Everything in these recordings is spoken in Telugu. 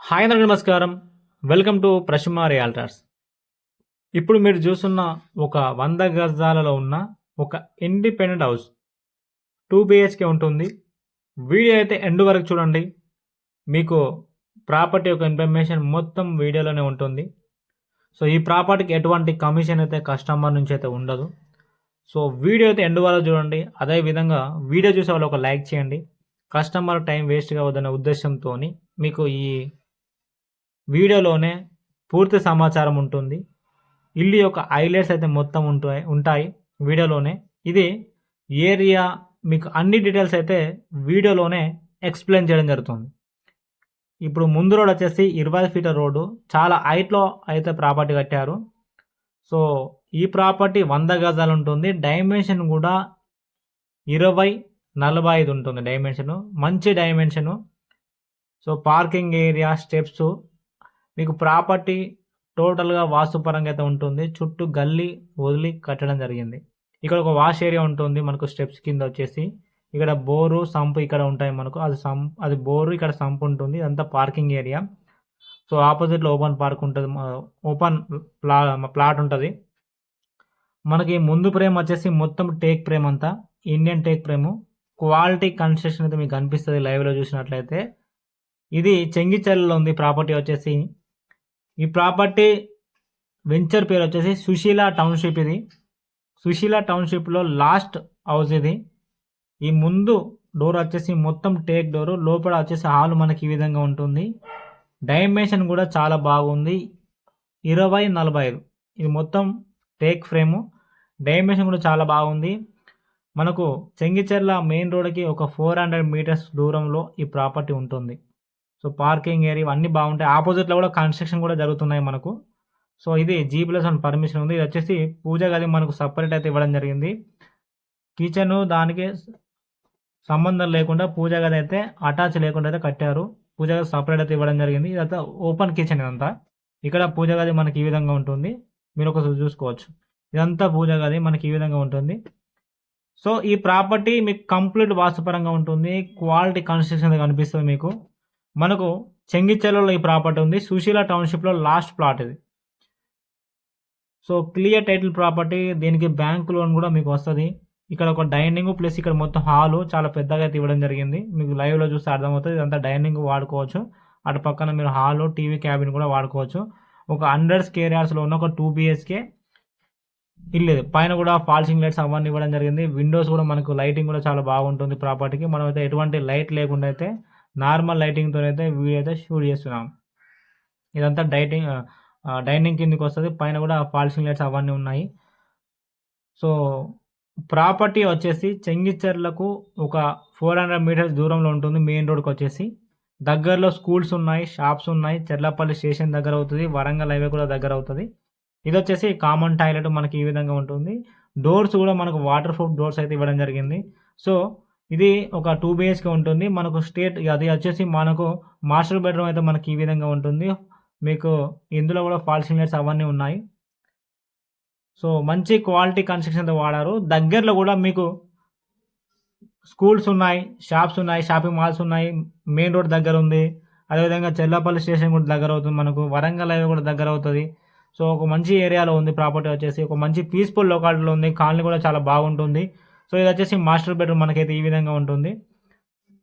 హాయ్ అందరికీ నమస్కారం. Welcome to Prashima realtors. ఇప్పుడు మీరు చూస్తున్న ఒక 100 గజాలలో ఉన్న ఒక ఇండిపెండెంట్ హౌస్ 2 బిహెచ్కే ఉంటుంది. వీడియో అయితే ఎండ్ వరకు చూడండి. మీకు ప్రాపర్టీ యొక్క ఇన్ఫర్మేషన్ మొత్తం వీడియోలోనే ఉంటుంది. సో ఈ ప్రాపర్టీకి ఎటువంటి కమిషన్ అయితే కస్టమర్ నుంచి అయితే ఉండదు. సో వీడియో అయితే ఎండ్ వరకు చూడండి. అదేవిధంగా వీడియో చూసే వాళ్ళు ఒక లైక్ చేయండి. కస్టమర్ టైం వేస్ట్ కావద్దనే ఉద్దేశంతో మీకు ఈ వీడియోలోనే పూర్తి సమాచారం ఉంటుంది. ఇల్లు యొక్క హైలైట్స్ అయితే మొత్తం ఉంటాయి వీడియోలోనే. ఇది ఏరియా మీకు అన్ని డీటెయిల్స్ అయితే వీడియోలోనే ఎక్స్ప్లెయిన్ చేయడం జరుగుతుంది. ఇప్పుడు ముందు రోడ్ వచ్చేసి 20 ఫీట్ల రోడ్డు, చాలా హైట్లో అయితే ప్రాపర్టీ కట్టారు. సో ఈ ప్రాపర్టీ 100 గజాలు ఉంటుంది. డైమెన్షన్ కూడా 20-45 ఉంటుంది డైమెన్షను, మంచి dimension. So parking area, steps, మీకు ప్రాపర్టీ టోటల్గా వాస్తుపరంగా అయితే ఉంటుంది. చుట్టూ గల్లీ వదిలి కట్టడం జరిగింది. ఇక్కడ ఒక వాష్ ఏరియా ఉంటుంది మనకు స్టెప్స్ కింద వచ్చేసి. ఇక్కడ బోరు, సంపు ఇక్కడ ఉంటాయి మనకు. అది బోరు, ఇక్కడ సంపు ఉంటుంది. ఇదంతా పార్కింగ్ ఏరియా. సో ఆపోజిట్లో ఓపెన్ పార్క్ ఉంటుంది, ఓపెన్ ప్లాట్ ఉంటుంది. మనకి ముందు ఫ్రేమ్ వచ్చేసి మొత్తం టేక్ ఫ్రేమ్, అంతా Indian teak frame. Quality construction అయితే మీకు కనిపిస్తుంది లైవ్లో చూసినట్లయితే. ఇది చెంగిచెర్లలో ఉంది ప్రాపర్టీ వచ్చేసి. ఈ ప్రాపర్టీ వెంచర్ పేరు వచ్చేసి సుశీల టౌన్షిప్. ఇది సుశీల టౌన్షిప్లో లాస్ట్ హౌస్ ఇది. ఈ ముందు డోర్ వచ్చేసి మొత్తం టేక్ డోరు, లోపల వచ్చేసి హాల్ మనకి ఈ విధంగా ఉంటుంది. డైమెన్షన్ కూడా చాలా బాగుంది, 20-45. ఇది మొత్తం టేక్ ఫ్రేము. డైమెన్షన్ కూడా చాలా బాగుంది. మనకు చెంగిచెర్ల మెయిన్ రోడ్కి ఒక 400 మీటర్స్ దూరంలో ఈ ప్రాపర్టీ ఉంటుంది. సో పార్కింగ్ ఏరియా అన్నీ బాగుంటాయి. ఆపోజిట్లో కూడా కన్స్ట్రక్షన్ కూడా జరుగుతున్నాయి మనకు. సో ఇది G+1 పర్మిషన్ ఉంది. ఇది వచ్చేసి పూజ గది మనకు సపరేట్ అయితే ఇవ్వడం జరిగింది. కిచెను దానికి సంబంధం లేకుండా పూజ గది అయితే అటాచ్ లేకుండా అయితే కట్టారు. పూజ గది సపరేట్ అయితే ఇవ్వడం జరిగింది. ఇదంతా ఓపెన్ కిచెన్. ఇదంతా ఇక్కడ పూజ గది మనకి ఈ విధంగా ఉంటుంది. మీరు ఒకసారి చూసుకోవచ్చు. ఇదంతా పూజ గది మనకి ఈ విధంగా ఉంటుంది. సో ఈ ప్రాపర్టీ మీకు కంప్లీట్ వాస్తుపరంగా ఉంటుంది. క్వాలిటీ కన్స్ట్రక్షన్ కనిపిస్తుంది మీకు. మనకు చెంగిచెర్లలో ఈ ప్రాపర్టీ ఉంది. సుశీల టౌన్షిప్లో లాస్ట్ ప్లాట్ ఇది. So clear title property. దీనికి బ్యాంక్ లోన్ కూడా మీకు వస్తుంది. ఇక్కడ ఒక డైనింగ్ ప్లస్ ఇక్కడ మొత్తం హాలు చాలా పెద్దగా అయితే ఇవ్వడం జరిగింది. మీకు లైవ్లో చూస్తే అర్థమవుతుంది. ఇదంతా డైనింగ్ వాడుకోవచ్చు. అటు పక్కన మీరు హాలు, టీవీ క్యాబిన్ కూడా వాడుకోవచ్చు. ఒక 100 స్క్వేర్ యార్డ్స్లో ఉన్న ఒక 2 బిహెచ్కే ఇల్లు. పైన కూడా ఫాల్సింగ్ లైట్స్ అవన్నీ ఇవ్వడం జరిగింది. విండోస్ కూడా మనకు లైటింగ్ కూడా చాలా బాగుంటుంది ప్రాపర్టీకి. మనం అయితే ఎటువంటి లైట్ లేకుండా అయితే నార్మల్ లైటింగ్తో అయితే వీడియో అయితే షూట్ చేస్తున్నాం. ఇదంతా డైనింగ్ కిందకి వస్తుంది. పైన కూడా ఫాల్సింగ్ లైట్స్ అవన్నీ ఉన్నాయి. సో ప్రాపర్టీ వచ్చేసి చెంగిచెర్లకు ఒక 400 మీటర్స్ దూరంలో ఉంటుంది మెయిన్ రోడ్కి వచ్చేసి. దగ్గరలో స్కూల్స్ ఉన్నాయి, షాప్స్ ఉన్నాయి. చెర్లపల్లి స్టేషన్ దగ్గర అవుతుంది, వరంగల్ హైవే కూడా దగ్గర అవుతుంది. ఇది వచ్చేసి కామన్ టాయిలెట్ మనకి ఈ విధంగా ఉంటుంది. డోర్స్ కూడా మనకు వాటర్ ప్రూఫ్ డోర్స్ అయితే ఇవ్వడం జరిగింది. సో ఇది ఒక 2 బిహెచ్కే ఉంటుంది మనకు. అది వచ్చేసి మనకు మాస్టర్ బెడ్రూమ్ అయితే మనకి ఈ విధంగా ఉంటుంది. మీకు ఇందులో కూడా ఫాల్సింగ్ లైట్స్ అవన్నీ ఉన్నాయి. సో మంచి క్వాలిటీ కన్స్ట్రక్షన్తో వాడారు. దగ్గరలో కూడా మీకు స్కూల్స్ ఉన్నాయి, షాప్స్ ఉన్నాయి, షాపింగ్ మాల్స్ ఉన్నాయి. మెయిన్ రోడ్ దగ్గర ఉంది. అదేవిధంగా చెర్లపల్లి స్టేషన్ కూడా దగ్గర అవుతుంది మనకు. వరంగల్ హైవే కూడా దగ్గర అవుతుంది. సో ఒక మంచి ఏరియాలో ఉంది ప్రాపర్టీ వచ్చేసి. ఒక మంచి పీస్ఫుల్ లొకాలిటీలో ఉంది. కాలనీ కూడా చాలా బాగుంటుంది. సో ఇది వచ్చేసి మాస్టర్ బెడ్రూమ్ మనకైతే ఈ విధంగా ఉంటుంది.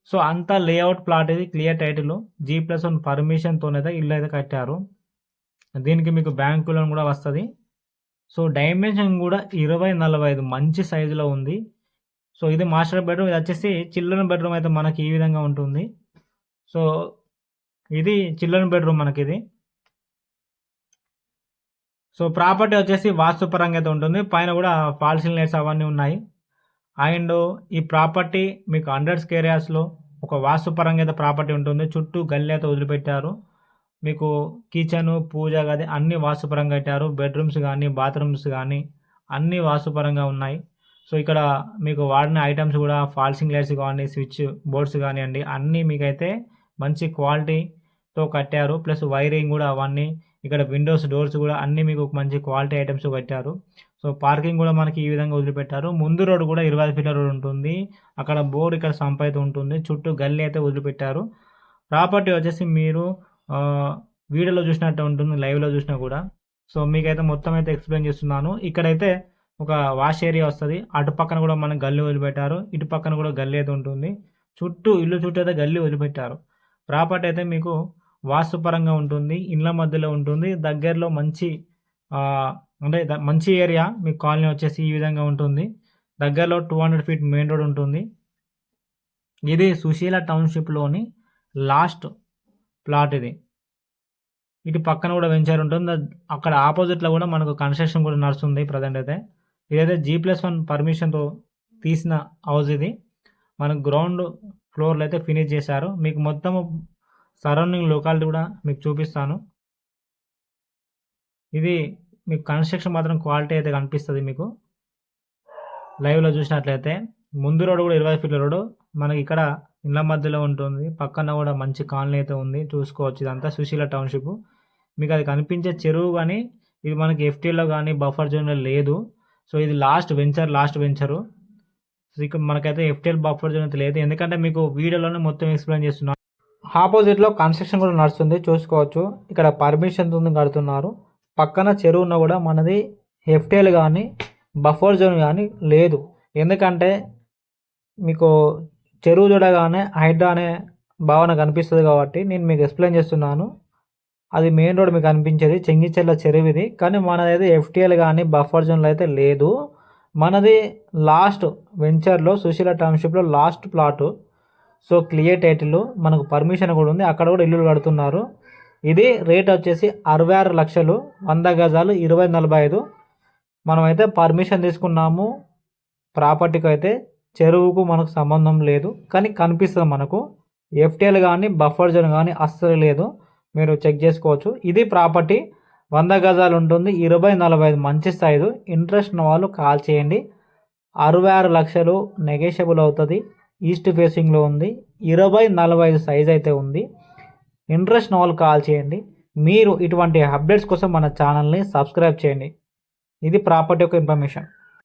సో అంతా లేఅవుట్ ప్లాట్. ఇది క్లియర్ టైటిల్, G+1 పర్మిషన్తోనైతే ఇల్లు అయితే కట్టారు. దీనికి మీకు బ్యాంకు లోన్ కూడా వస్తుంది. సో డైమెన్షన్ కూడా 20-45 మంచి సైజులో ఉంది. సో ఇది మాస్టర్ బెడ్రూమ్. ఇది వచ్చేసి చిల్డ్రన్ బెడ్రూమ్ అయితే మనకి ఈ విధంగా ఉంటుంది. సో ఇది చిల్డ్రన్ బెడ్రూమ్ మనకి ఇది. సో ప్రాపర్టీ వచ్చేసి వాస్తుపరంగా అయితే ఉంటుంది. పైన కూడా ఫాల్సింగ్ లైట్స్ అవన్నీ ఉన్నాయి. అండ్ ఈ ప్రాపర్టీ మీకు 100 స్క్వేర్ యార్డ్స్లో ఒక వాస్తుపరంగా అయితే ప్రాపర్టీ ఉంటుంది. చుట్టూ గల్లీ అయితే వదిలిపెట్టారు. మీకు కిచెను, పూజ గది అన్నీ వాస్తుపరంగా కట్టారు. బెడ్రూమ్స్ కానీ, బాత్రూమ్స్ కానీ అన్నీ వాస్తుపరంగా ఉన్నాయి. సో ఇక్కడ మీకు వాడిన ఐటమ్స్ కూడా ఫాల్సింగ్ లైట్స్ కానీ, స్విచ్ బోర్డ్స్ కానివ్వండి, అన్నీ మీకైతే మంచి క్వాలిటీతో కట్టారు. ప్లస్ వైరింగ్ కూడా అవన్నీ. ఇక్కడ విండోస్, డోర్స్ కూడా అన్నీ మీకు మంచి క్వాలిటీ ఐటమ్స్ కట్టారు. సో పార్కింగ్ కూడా మనకి ఈ విధంగా వదిలిపెట్టారు. ముందు రోడ్ కూడా 20 ఫీట్ల రోడ్ ఉంటుంది. అక్కడ బోర్, ఇక్కడ సంప్ అయితే ఉంటుంది. చుట్టూ గల్లీ అయితే వదిలిపెట్టారు. ప్రాపర్టీ వచ్చేసి మీరు వీడియోలో చూసినట్టు ఉంటుంది, లైవ్లో చూసినా కూడా. సో మీకైతే మొత్తం అయితే ఎక్స్ప్లెయిన్ చేస్తున్నాను. ఇక్కడైతే ఒక వాష్ ఏరియా వస్తుంది, అటు పక్కన కూడా మనం గల్లీ వదిలిపెట్టారు, ఇటు పక్కన కూడా గల్లీ అయితే ఉంటుంది. ఇల్లు చుట్టూ అయితే గల్లీ వదిలిపెట్టారు. ప్రాపర్టీ అయితే మీకు వాస్తుపరంగా ఉంటుంది, ఇండ్ల మధ్యలో ఉంటుంది, దగ్గరలో మంచి అంటే మంచి ఏరియా. మీకు కాలనీ వచ్చేసి ఈ విధంగా ఉంటుంది, దగ్గరలో 200 ఫీట్ మెయిన్ రోడ్ ఉంటుంది. ఇది సుశీల టౌన్షిప్లోని లాస్ట్ ప్లాట్ ఇది. ఇటు పక్కన కూడా వెంచర్ ఉంటుంది, అక్కడ ఆపోజిట్లో కూడా మనకు కన్స్ట్రక్షన్ కూడా నడుస్తుంది ప్రజెంట్ అయితే. ఇదైతే G+1 పర్మిషన్తో తీసిన హౌస్ ఇది. మనకు గ్రౌండ్ ఫ్లోర్లో అయితే ఫినిష్ చేశారు. మీకు మొత్తం సరౌండింగ్ లొకాలిటీ కూడా మీకు చూపిస్తాను. ఇది మీకు కన్స్ట్రక్షన్ మాత్రం క్వాలిటీ అయితే కనిపిస్తుంది మీకు లైవ్లో చూసినట్లయితే. ముందు రోడ్ కూడా 20 ఫీట్ల రోడ్డు మనకి ఇక్కడ ఇళ్ళ మధ్యలో ఉంటుంది, పక్కన కూడా మంచి కాలనీ అయితే ఉంది, చూసుకోవచ్చు. ఇదంతా సుశీల టౌన్షిప్. మీకు అది కనిపించే చెరువు కానీ ఇది మనకి ఎఫ్టీలో కానీ బఫర్ జోన్లో లేదు. సో ఇది లాస్ట్ వెంచరు. సో ఇక్కడ మనకైతే ఎఫ్టీఎల్ బఫర్ జోన్ అయితే లేదు, ఎందుకంటే మీకు వీడియోలోనే మొత్తం ఎక్స్ప్లెయిన్ చేస్తున్నాను. ఆపోజిట్లో కన్స్ట్రక్షన్ కూడా నడుస్తుంది, చూసుకోవచ్చు. ఇక్కడ పర్మిషన్ కడుతున్నారు. పక్కన చెరువు ఉన్న కూడా మనది ఎఫ్టీఎల్ కానీ బఫర్ జోన్ కానీ లేదు, ఎందుకంటే మీకు చెరువు చూడగానే హైడ్రా అనే భావన కనిపిస్తుంది కాబట్టి నేను మీకు ఎక్స్ప్లెయిన్ చేస్తున్నాను. అది మెయిన్ రోడ్ మీకు కనిపించేది చెంగిచెర్ల చెరువు ఇది, కానీ మనదైతే ఎఫ్టీఎల్ కానీ బఫర్ జోన్లో అయితే లేదు. మనది లాస్ట్ వెంచర్లో సుశీల టౌన్షిప్లో last plot. So clear title, మనకు పర్మిషన్ కూడా ఉంది, అక్కడ కూడా ఇల్లులు కడుతున్నారు. ఇది రేట్ వచ్చేసి 66 లక్షలు, 100 గజాలు, 2045. మనమైతే పర్మిషన్ తీసుకున్నాము. ప్రాపర్టీకి అయితే చెరువుకు మనకు సంబంధం లేదు, కానీ కనిపిస్తుంది మనకు. ఎఫ్టీఎల్ కానీ బఫర్ జోన్ కానీ అస్సలు లేదు, మీరు చెక్ చేసుకోవచ్చు. ఇది ప్రాపర్టీ 100 గజాలు ఉంటుంది, 2045 మంచి సైజు. ఇంట్రెస్ట్ ఉన్న వాళ్ళు కాల్ చేయండి. 66 లక్షలు నెగోషియబుల్ అవుతుంది. ఈస్ట్ ఫేసింగ్లో ఉంది, 2045 సైజ్ అయితే ఉంది. ఇంట్రెస్ట్ ఉన్న వాళ్ళు కాల్ చేయండి. మీరు ఇటువంటి అప్డేట్స్ కోసం మన ఛానల్ని సబ్స్క్రైబ్ చేయండి. ఇది ప్రాపర్టీ యొక్క ఇన్ఫర్మేషన్.